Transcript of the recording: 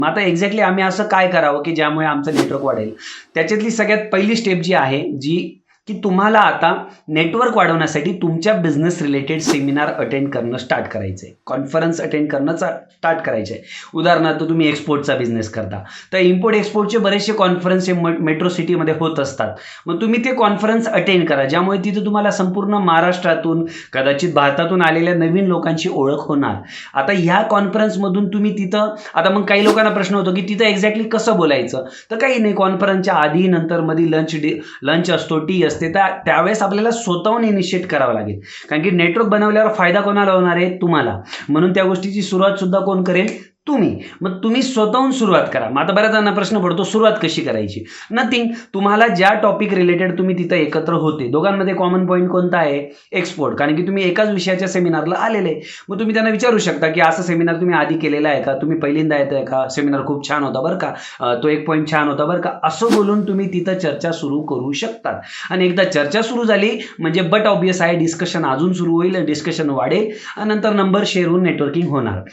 मग आता एक्झॅक्टली आम्ही असं काय करावं की ज्यामुळे आमचं नेटवर्क वाढेल? त्याच्यातली सगळ्यात पहिली स्टेप जी आहे की तुम्हाला आता नेटवर्क वाढवण्यासाठी तुमच्या बिझनेस रिलेटेड सेमिनार अटेंड करणं स्टार्ट करायचं आहे, कॉन्फरन्स अटेंड करणं स्टार्ट करायचं आहे. उदाहरणार्थ तुम्ही एक्सपोर्टचा बिझनेस करता तर इम्पोर्ट एक्सपोर्टचे बरेचसे कॉन्फरन्स हे मेट्रो सिटीमध्ये होत असतात. मग तुम्ही ते कॉन्फरन्स अटेंड करा, ज्यामुळे तिथे तुम्हाला संपूर्ण महाराष्ट्रातून कदाचित भारतातून आलेल्या नवीन लोकांची ओळख होणार. आता ह्या कॉन्फरन्समधून तुम्ही तिथं, आता मग काही लोकांना प्रश्न होतो की तिथं एक्झॅक्टली कसं बोलायचं? तर काही नाही, कॉन्फरन्सच्या आधी नंतर मध्ये लंच असतो, टी असते, तर त्यावेळेस आपल्याला स्वतःहून इनिशिएट करावं लागेल. कारण की नेटवर्क बनवल्यावर फायदा कोणाला होणार आहे? तुम्हाला. म्हणून त्या गोष्टीची सुरुवात सुद्धा कोण करेल? तुम्ही. मग तुम्ही स्वतःहून सुरुवात करा. मग आता बऱ्याच जणांना प्रश्न पडतो सुरुवात कशी करायची? नथिंग, तुम्हाला ज्या टॉपिक रिलेटेड तुम्ही तिथं एकत्र होते, दोघांमध्ये कॉमन पॉईंट कोणता आहे? एक्सपोर्ट. कारण की तुम्ही एकाच विषयाच्या सेमिनारला आलेले. मग तुम्ही त्यांना विचारू शकता की असं सेमिनार तुम्ही आधी केलेला आहे का? तुम्ही पहिल्यांदा येत आहे का? सेमिनार खूप छान होता बरं का, तो एक पॉईंट छान होता बरं का, असं बोलून तुम्ही तिथं चर्चा सुरू करू शकता. आणि एकदा चर्चा सुरू झाली म्हणजे बट ऑब्वियस आहे डिस्कशन अजून सुरू होईल, डिस्कशन वाढेल आणि नंतर नंबर शेअर होऊन नेटवर्किंग होणार.